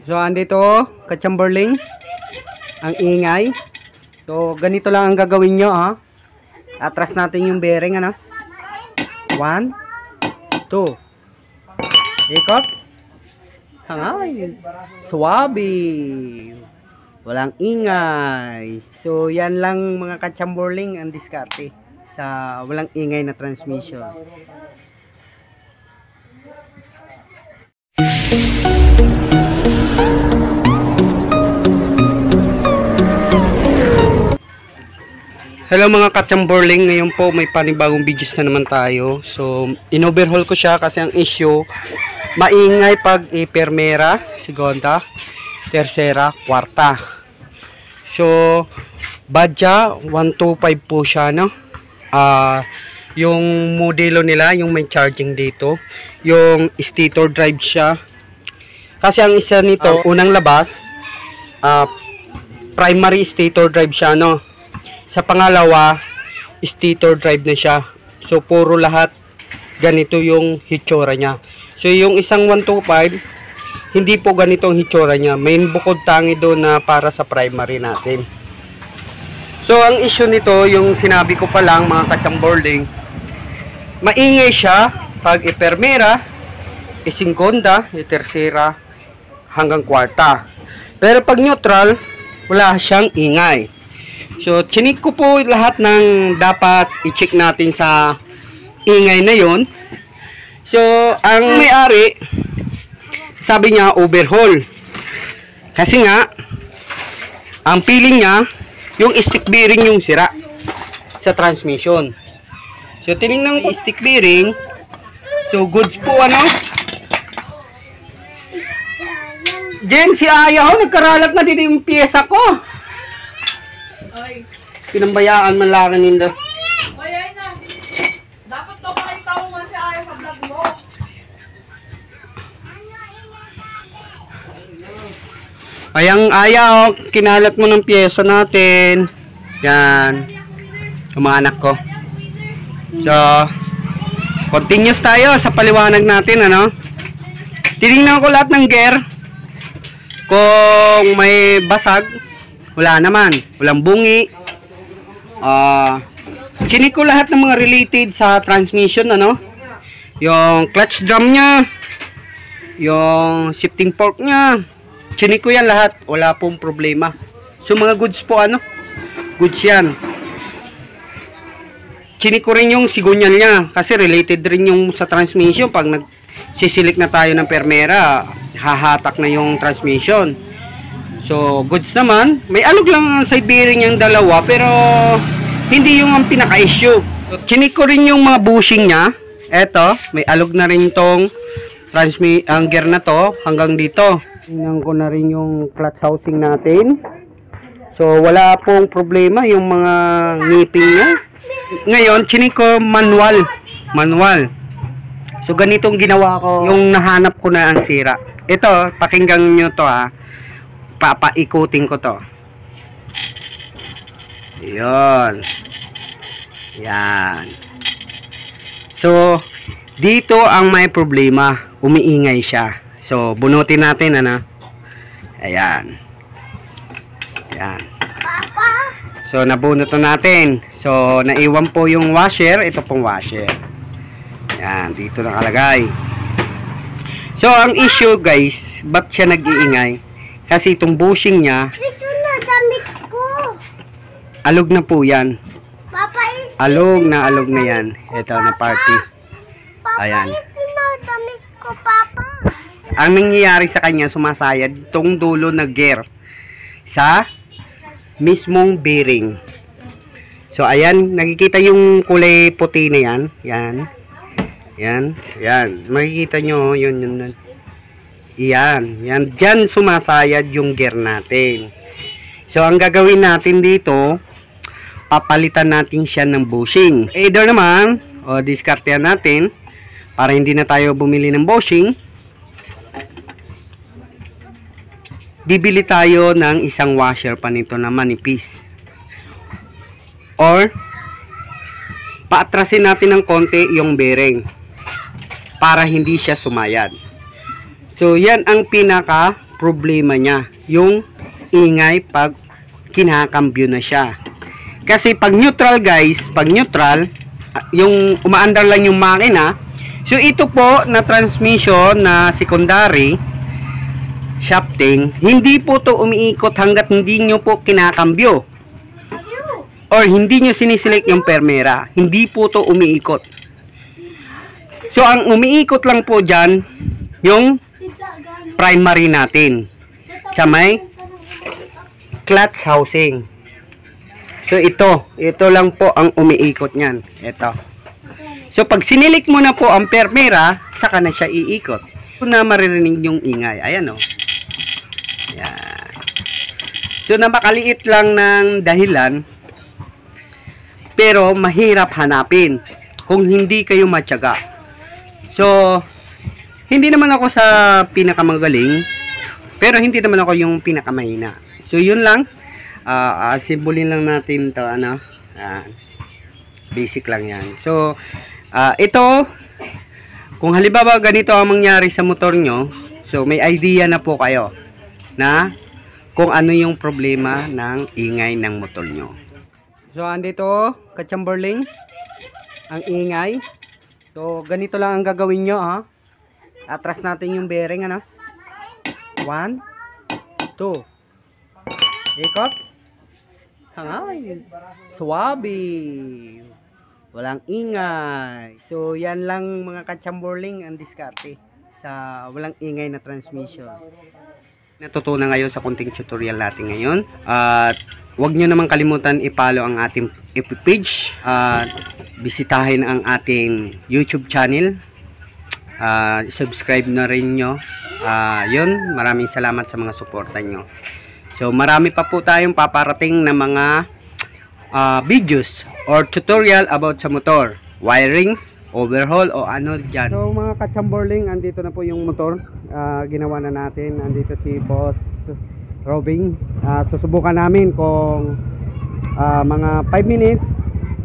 So, andito, ka-chamberling. Ang ingay. So, ganito lang ang gagawin nyo, ha. Atras natin yung bearing, ano. 1, 2. Ikot. Hangay. Swabe. Walang ingay. So, yan lang mga ka-chamberling ang diskarte sa walang ingay na transmission. Hello mga ka-chamberling, ngayon po may panibagong videos na naman tayo. So, in-overhaul ko siya kasi ang issue, maingay pag ipermera, segunda, tercera, kwarta. So, Badja 125 po siya, no? Yung modelo nila, yung may charging dito, yung stator drive siya. Kasi ang isa nito, unang labas, primary stator drive siya, no? Sa pangalawa, stator drive na siya. So, puro lahat ganito yung hitsura niya. So, yung isang 125, hindi po ganito ang hitsura niya. May bukod tangi doon na para sa primary natin. So, ang issue nito, yung sinabi ko pa lang, mga ka-chamberling, maingay siya pag ipermera, isingkonda, itersera, hanggang kwarta. Pero pag neutral, wala siyang ingay. So, chinik ko po lahat ng dapat i-check natin sa ingay na yon. So, ang may-ari, sabi niya overhaul. Kasi nga, ang feeling niya, yung stick bearing yung sira sa transmission. So, tinignan ko stick bearing. So, goods po, ano? Jen, si Ayaw, nagkaralat na din yung pyesa ko. Ay. Pinambayaan man lang nila. Ay, ay na. Dapat to makita mo man si Aya sa vlog mo. Ayang Ayaw, kinalat mo ng pyesa natin. Yan. Yung mga anak ko. So, continuous tayo sa paliwanag natin, ano? Tinignan ko lahat ng gear. Kung may basag, wala naman. Walang bungi. Chinik ko lahat ng mga related sa transmission, ano? Yung clutch drum nya, yung shifting fork nya. Chinik ko yan lahat. Wala pong problema. So, mga goods po, ano? Goods yan. Chinik ko rin yung sigunyal nya. Kasi related rin yung sa transmission. Pag nagsisilik na tayo ng permera, hahatak na yung transmission. So, goods naman. May alog lang ang side bearing yung dalawa, pero hindi yung ang pinaka-issue. Chinik ko rin yung mga bushing niya. Eto, may alog na rin tong ang gear na to hanggang dito. Tingnan ko na rin yung clutch housing natin. So, wala pong problema yung mga ngipin niya. Ngayon, chinik ko manual. So, ganitong ginawa ko. Yung nahanap ko na ang sira. Ito, pakinggan nyo to, ha. Papaikutin ko to. Yan. Yan. So, dito ang may problema. Umiingay siya. So, bunutin natin, ano? Ayan. Ayan. So, nabunot na natin. So, naiwan po yung washer. Ito pong washer. Ayan. Dito nakalagay. So, ang issue, guys, ba't siya nag-iingay? Kasi itong bushing niya, ito na damit ko. alog na po yan. Papa, Alog na yan. Ito na party. Papa, Ayan. ito na damit ko, Papa. Ang nangyayari sa kanya, sumasayad itong dulo na gear sa mismong bearing. So, ayan. Nakikita yung kulay puti na yan. Yan. Yan. Yan. Makikita nyo. Yun. Yan. Diyan sumasayad yung gear natin. So, ang gagawin natin dito, papalitan natin siya ng bushing. Either naman, o diskartehan natin, para hindi na tayo bumili ng bushing, bibili tayo ng isang washer pa nito na manipis. Or, paatrasin natin ng konti yung bearing para hindi siya sumayad. So, yan ang pinaka problema niya, yung ingay pag kinakambyo na siya. Kasi pag neutral guys, pag neutral, yung umaandar lang yung makina, so ito po na transmission na secondary shafting, hindi po to umiikot hanggat hindi nyo po kinakambyo or hindi nyo siniselect yung permera, hindi po to umiikot. So ang umiikot lang po dyan yung primary natin sa may clutch housing. So ito lang po ang umiikot niyan. Ito. So pag sinilik mo na po ang permera, saka na siya iikot. Ito na maririnig yung ingay. Ayan o. Yan. So napakaliit lang ng dahilan, pero mahirap hanapin kung hindi kayo matyaga. So hindi naman ako sa pinakamagaling, pero hindi naman ako yung pinakamahina. So yun lang. Simbolin lang natin to, ano, basic lang yan. So ito, kung halimbawa ganito ang mangyari sa motor nyo, so may idea na po kayo na kung ano yung problema ng ingay ng motor nyo. So andito, ka-chamberling, ang ingay. So ganito lang ang gagawin nyo, ha. Atras natin yung bearing, ano. 1, 2, ikot. Hangay, swabe, walang ingay. So yan lang mga ka-chamberling ang diskarte sa walang ingay na transmission. Natutunan ngayon sa konting tutorial natin ngayon. At huwag nyo naman kalimutan i-follow ang ating FB page at bisitahin ang ating YouTube channel. Subscribe na rin nyo. Yun, maraming salamat sa mga suporta nyo. So marami pa po tayong paparating na mga videos or tutorial about sa motor, wirings, overhaul o ano dyan. So mga ka-chamberling, andito na po yung motor. Ginawa na natin. Andito si Boss Robing. Susubukan namin kung mga 5 minutes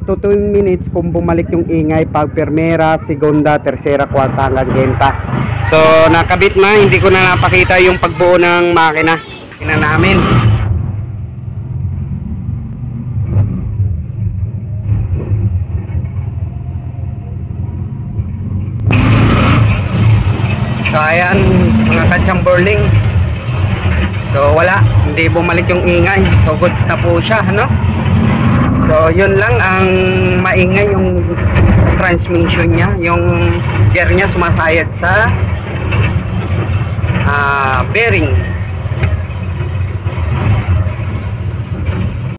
to 2 minutes kung bumalik yung ingay pag permera, segunda, tercera, kwarta hanggang genta. So nakabit na, hindi ko na napakita yung pagbuo ng makina. Tingnan namin. So ayan mga ka-chamberling. So wala, hindi bumalik yung ingay. So goods na po siya, no? So yun lang ang maingay, yung transmission niya, yung gear niya sumasayad sa bearing.